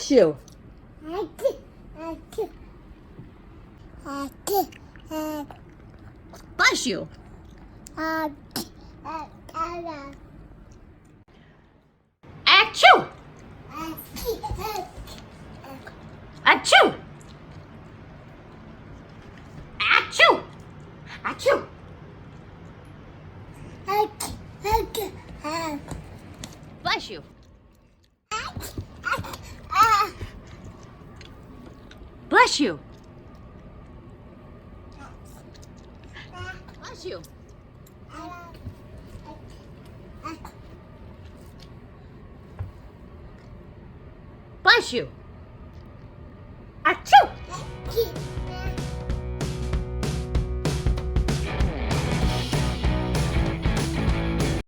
Bless you. Bless you. Achoo! Achoo! Achoo! Achoo! Bless you. Bless you. Bless you. Bless you. Achoo!